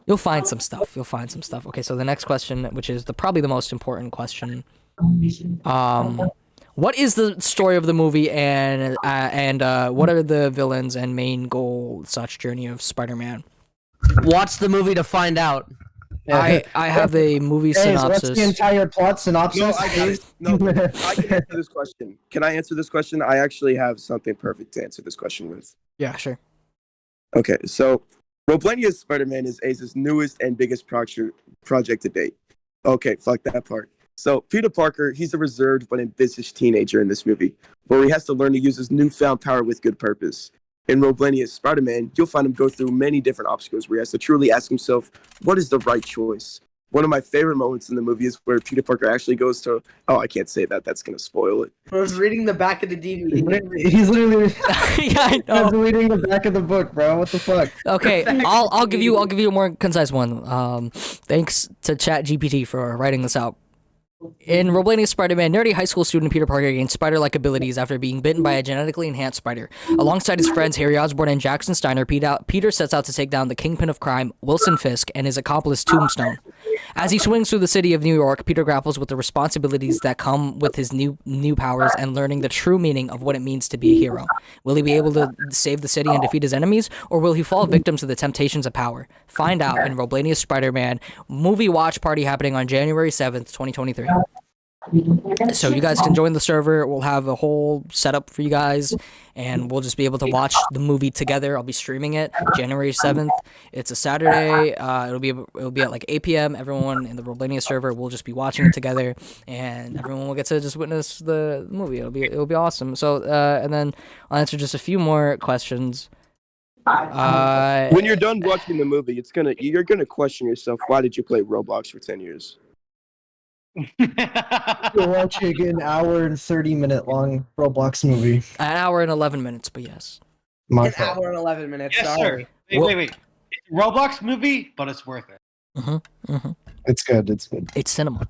You'll find some stuff. Okay, so the next question, which is probably the most important question. What is the story of the movie, and what are the villains and main goal such journey of Spider-Man? Watch the movie to find out. I have a movie synopsis. What's the entire plot synopsis? No, I can answer this question. Can I answer this question? I actually have something perfect to answer this question with. Yeah, sure. Okay, so Roblania's Spider-Man is Ace's newest and biggest project to date. Okay, fuck that part. So Peter Parker, he's a reserved but ambitious teenager in this movie, where he has to learn to use his newfound power with good purpose. In Roblania's Spider-Man, you'll find him go through many different obstacles where he has to truly ask himself, what is the right choice? One of my favorite moments in the movie is where Peter Parker actually goes to, I can't say that, that's going to spoil it. I was reading the back of the DVD. He's literally yeah, I know. He's reading the back of the book, bro. What the fuck? Okay, I'll give you a more concise one. Thanks to ChatGPT for writing this out. In Roblania Spider-Man, nerdy high school student Peter Parker gains spider-like abilities after being bitten by a genetically enhanced spider. Alongside his friends Harry Osborn and Jackson Steiner, Peter sets out to take down the kingpin of crime, Wilson Fisk, and his accomplice Tombstone. As he swings through the city of New York, Peter grapples with the responsibilities that come with his new powers and learning the true meaning of what it means to be a hero. Will he be able to save the city and defeat his enemies, or will he fall victim to the temptations of power? Find out in Roblania Spider-Man movie watch party happening on January 7th, 2023. So you guys can join the server. We'll have a whole setup for you guys, and we'll just be able to watch the movie together. I'll be streaming it January 7th. It's a Saturday. It'll be at like 8 p.m. Everyone in the Roblania server will just be watching it together, and everyone will get to just witness the movie. It'll be awesome. So and then I'll answer just a few more questions. When you're done watching the movie, you're gonna question yourself. Why did you play Roblox for 10 years? You're watching an hour and 30-minute long Roblox movie. An hour and 11 minutes, but yes. An hour and 11 minutes. Yes, sorry. sir. Wait. It's a Roblox movie, but it's worth it. It's good. It's cinema.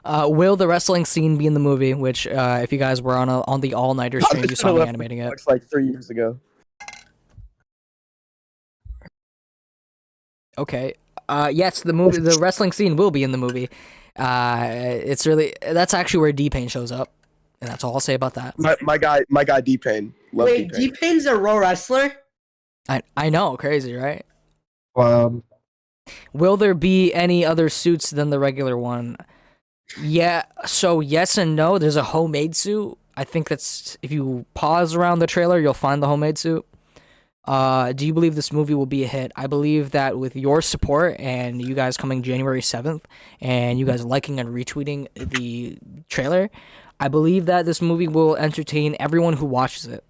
Will the wrestling scene be in the movie? Which, if you guys were on the all-nighter stream, you saw me animating it. Looks like 3 years ago. Okay. Yes, the wrestling scene will be in the movie. That's actually where D-Pain shows up, and that's all I'll say about that. My guy D-Pain. Wait, D-Pain's a Raw wrestler? I know, crazy, right? Well, Will there be any other suits than the regular one? Yeah, so yes and no. There's a homemade suit. I think that's, if you pause around the trailer, you'll find the homemade suit. Do you believe this movie will be a hit? I believe that with your support and you guys coming January 7th and you guys liking and retweeting the trailer, I believe that this movie will entertain everyone who watches it.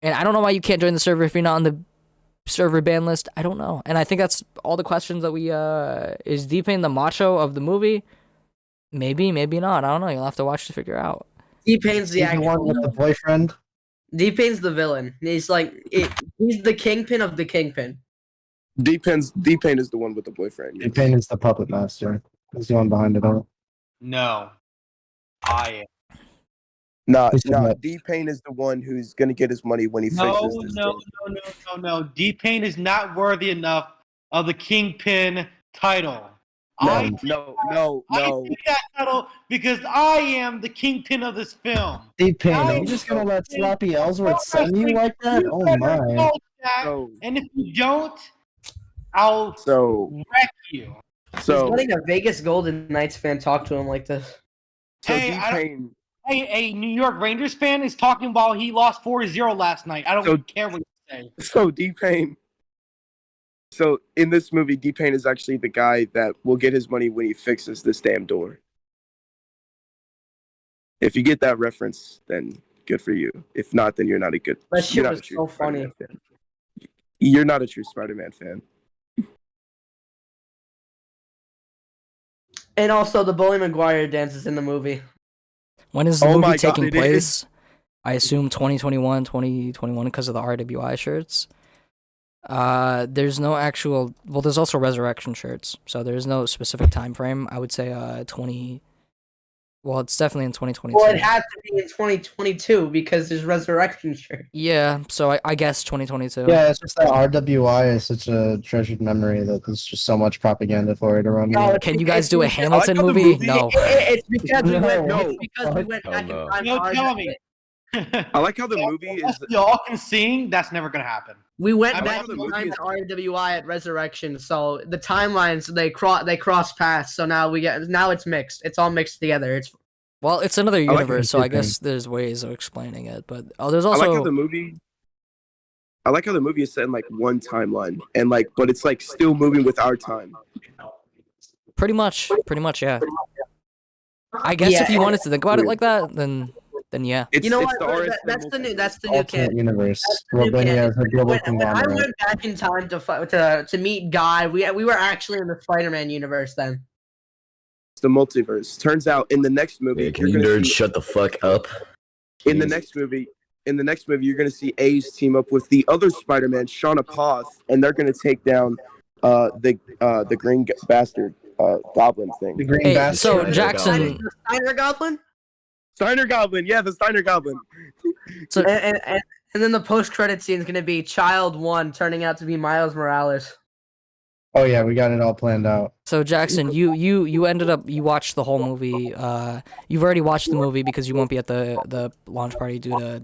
And I don't know why you can't join the server if you're not on the server ban list. I don't know. And I think that's all the questions that we, is D-Pain the macho of the movie? Maybe, maybe not. I don't know. You'll have to watch to figure out. D-Pain's the He's the one with the boyfriend. D-Pain's the villain. He's like, he's the kingpin of the kingpin. D-Pain is the one with the boyfriend. Yes. D-Pain is the puppet master. He's the one behind it all. No. I am. Nah, D-Pain is the one who's gonna get his money when he fixes this thing. No. D-Pain is not worthy enough of the Kingpin title. No. I take that title because I am the Kingpin of this film. D-Pain, are you just gonna let Sloppy Ellsworth send you like that? Oh my. And if you don't, I'll wreck you. He's letting a Vegas Golden Knights fan talk to him like this. A New York Rangers fan is talking while he lost 4-0 last night. I don't care what you say. So D-Pain. So in this movie, D-Pain is actually the guy that will get his money when he fixes this damn door. If you get that reference, then good for you. If not, then you're not a good. That shit was so funny. Fan. You're not a true Spider-Man fan. And also, the Bully Maguire dances in the movie. When is the movie taking place? I assume 2021 because of the RWI shirts. There's no actual. Well, there's also Resurrection shirts, so there's no specific time frame. I would say 20. Well, it's definitely in 2022. Well, it has to be in 2022 because there's Resurrection shirt. Yeah, so I guess 2022. Yeah, it's just that RWI is such a treasured memory that there's just so much propaganda for it around. No, can you guys do a Hamilton movie? No. It's because we went back in time. No, tell me. I like how the movie is. Y'all can sing. That's never gonna happen. We went back in time to RWI at Resurrection, so the timelines they cross paths. So now it's mixed. It's all mixed together. It's another universe, so I guess there's ways of explaining it. But there's also. I like how the movie is set in like one timeline, and but it's like still moving with our time. Pretty much, yeah. I guess if you wanted to think about it like that, then yeah. You know what? That's the new canon. Universe. Roblania is a global conglomerate. When I went back in time to meet Guy, we were actually in the Spider-Man universe then. It's the multiverse. Turns out in the next movie, can you nerds shut the fuck up? In the next movie, you're gonna see A's team up with the other Spider-Man, Shauna Poth, and they're gonna take down the green bastard goblin thing. The green bastard. So Jackson, Steiner Goblin. Steiner Goblin, yeah, the Steiner Goblin. So and then the post-credit scene is gonna be Child 1 turning out to be Miles Morales. Oh yeah, we got it all planned out. So Jackson, you ended up you watched the whole movie. You've already watched the movie because you won't be at the launch party due to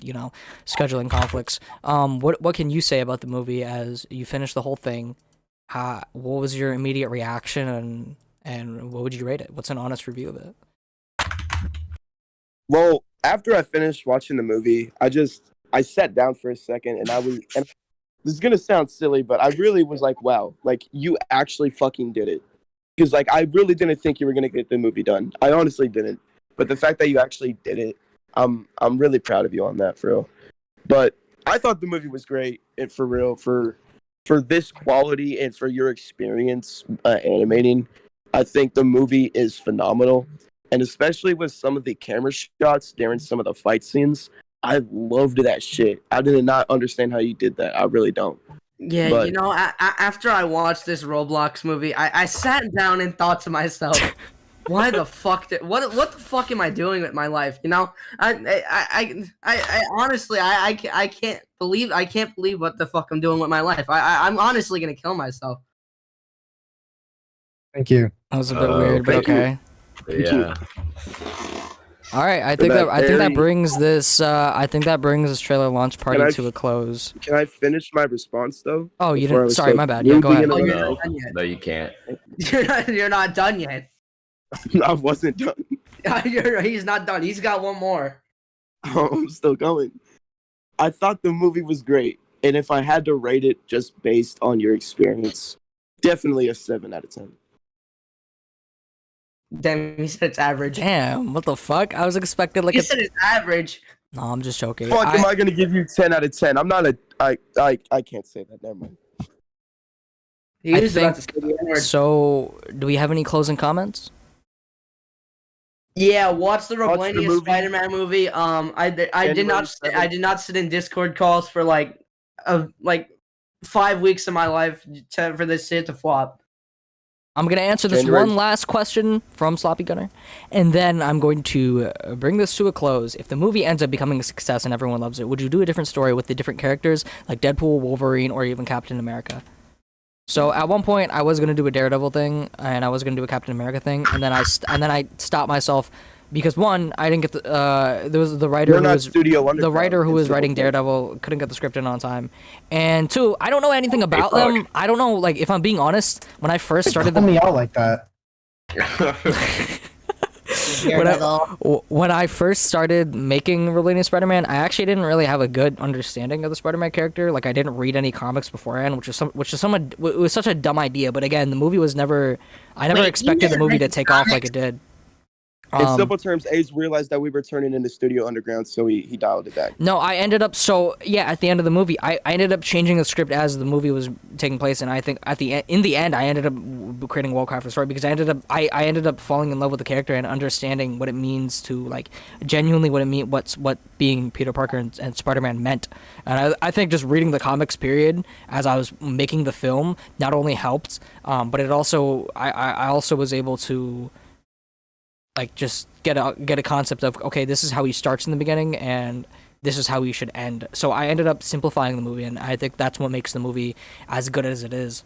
scheduling conflicts. What can you say about the movie as you finished the whole thing? What was your immediate reaction and what would you rate it? What's an honest review of it? Well, after I finished watching the movie, I sat down for a second and this is gonna sound silly, but I really was like, wow, like you actually fucking did it. Because I really didn't think you were gonna get the movie done. I honestly didn't. But the fact that you actually did it, I'm really proud of you on that, for real. But I thought the movie was great, and for real, for this quality and for your experience animating, I think the movie is phenomenal. And especially with some of the camera shots during some of the fight scenes, I loved that shit. I did not understand how you did that. I really don't. Yeah, but, after I watched this Roblox movie, I sat down and thought to myself, why the fuck what the fuck am I doing with my life? I honestly I can't believe what the fuck I'm doing with my life. I'm honestly gonna kill myself. Thank you. That was a bit weird, but okay. Yeah. All right, I think that brings this trailer launch party to a close. Can I finish my response though? Oh, you didn't. Sorry, my bad. Yeah, go ahead. No, you can't. You're not done yet. I wasn't done. He's not done. He's got one more. I'm still going. I thought the movie was great, and if I had to rate it just based on your experience, definitely a 7 out of 10. Damn, he said it's average. Damn, what the fuck? I was expecting like He said it's average. No, I'm just joking. Fuck, am I gonna give you 10 out of 10? I'm not a. I can't say that. Never mind. He was about to say the N-word. So, do we have any closing comments? Yeah, watch the Watch the Roblania movie. Spider-Man movie. I did not sit in Discord calls for like 5 weeks of my life for this shit to flop. I'm going to answer this January. one last question from Sloppy Gunner, and then I'm going to bring this to a close. If the movie ends up becoming a success and everyone loves it, would you do a different story with the different characters, like Deadpool, Wolverine, or even Captain America? So at one point, I was going to do a Daredevil thing, and I was going to do a Captain America thing, and then I stopped myself because one, I didn't get there was the writer who was writing Daredevil couldn't get the script in on time, and two, I don't know anything about them. I don't know, like, if I'm being honest, when I first started me out like that. When I first started making Roblania Spider-Man, I actually didn't really have a good understanding of the Spider-Man character. Like, I didn't read any comics beforehand, which was such a dumb idea. But again, the movie was never. I never expected the movie to take off like it did. In simple terms, Ace realized that we were turning into Studio Underground, so he dialed it back. No, I ended up at the end of the movie, I ended up changing the script as the movie was taking place, and I think in the end, I ended up creating a well-crafted story because I ended up falling in love with the character and understanding what it means to, like, genuinely what being Peter Parker and Spider-Man meant. And I think just reading the comics period as I was making the film not only helped, but it also I also was able to, like, just get a concept of, okay, this is how he starts in the beginning and this is how he should end. So I ended up simplifying the movie, and I think that's what makes the movie as good as it is.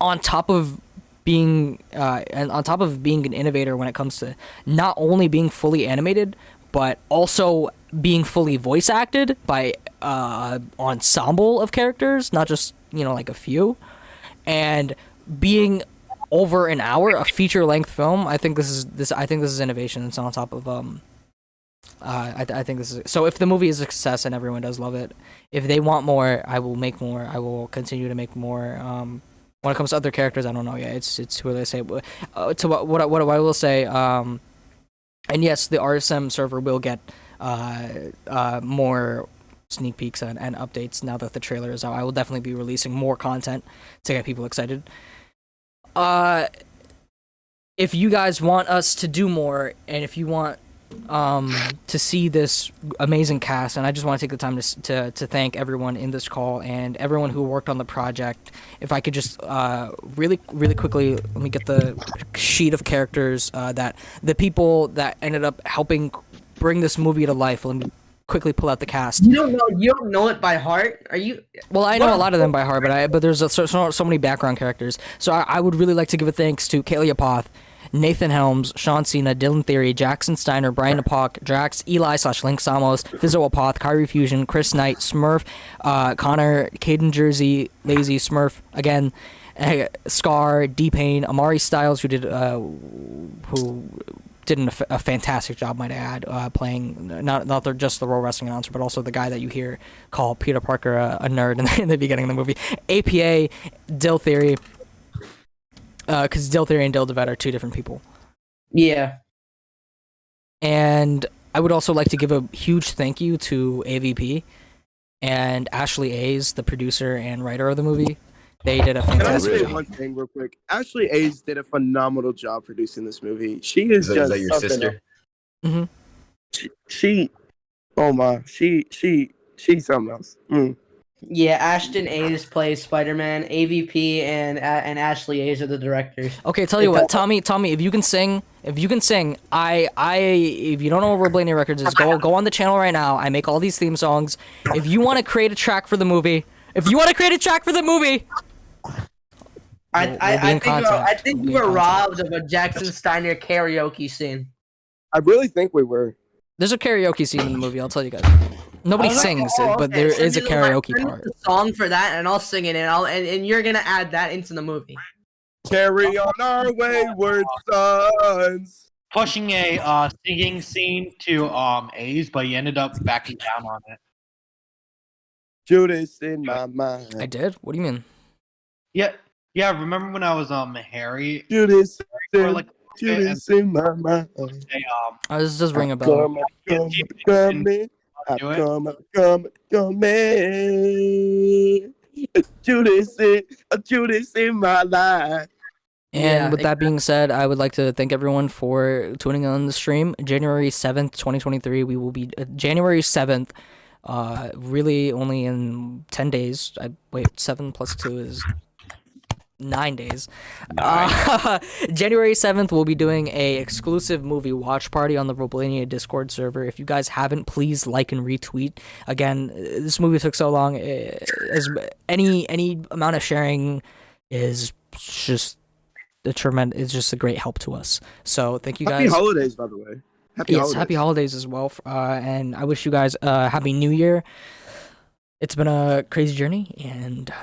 On top of being an innovator when it comes to not only being fully animated, but also being fully voice acted by ensemble of characters, not just, like a few, and being over an hour, a feature-length film. I think this is innovation. It's on top of I think this is so. If the movie is a success and everyone does love it, if they want more, I will make more. I will continue to make more. When it comes to other characters, I don't know yet. It's who they say. To what I will say. And yes, the RSM server will get more sneak peeks and updates now that the trailer is out. I will definitely be releasing more content to get people excited. If you guys want us to do more, and if you want to see this amazing cast, and I just want to take the time to thank everyone in this call and everyone who worked on the project. If I could just really quickly, let me get the sheet of characters that the people that ended up helping bring this movie to life. Let me quickly pull out the cast. You don't know it by heart? Are you? Well, I know a lot of them by heart, but there's so many background characters. So I would really like to give a thanks to Kaylee Apoth, Nathan Helms, Sean Cena, Dylan Theory, Jackson Steiner, Brian Apoc, Drax, Eli/Link Samos, Fizzo Apoth, Kyrie Fusion, Chris Knight, Smurf, Connor, Caden Jersey, Lazy, Smurf, again, Scar, D-Pain, Amari Styles, who did a fantastic job, might I add, playing not just the World Wrestling announcer, but also the guy that you hear call Peter Parker a nerd in the beginning of the movie. APA, Dill Theory, because Dill Theory and Dill DeVette are two different people. Yeah. And I would also like to give a huge thank you to AVP and Ashley A's, the producer and writer of the movie. They did a fantastic job. Can I say one thing real quick? Ashley A's did a phenomenal job producing this movie. She is just that your sister? Mm-hmm. She, oh my, she's something else. Yeah, Ashton A's plays Spider-Man. AVP and Ashley A's are the directors. Okay, tell you what, Tommy, if you can sing, if you don't know what Roblania Records is, go on the channel right now. I make all these theme songs. If you want to create a track for the movie, I think we were robbed of a Jackson Steiner karaoke scene. I really think we were. There's a karaoke scene in the movie, I'll tell you guys. Nobody sings, but there is a karaoke part. A song for that, and I'll sing it, and you're gonna add that into the movie. Carry on our wayward sons. Pushing a singing scene to A's, but he ended up backing down on it. Judas in my mind. I did. What do you mean? Yeah, yeah. Remember when I was Harry? Judas, Or, like, Judas in my mind. Say, This does ring a bell. I've come in. Judas in my life. And Yeah, with that being said, I would like to thank everyone for tuning on the stream. January 7th, 2023, we will be January 7th, really only in 10 days. Wait, 7 plus 2 is 9 days. January 7th, we'll be doing a exclusive movie watch party on the Roblania Discord server. If you guys haven't, please like and retweet. Again, this movie took so long. As any amount of sharing is just it's just a great help to us. So thank you guys. Happy holidays, by the way. Happy holidays as well. And I wish you guys a happy new year. It's been a crazy journey, and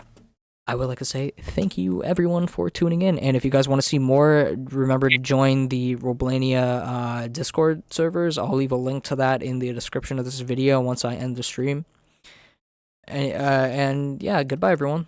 I would like to say thank you everyone for tuning in. And if you guys want to see more, remember to join the Roblania Discord servers. I'll leave a link to that in the description of this video once I end the stream. And yeah, goodbye everyone.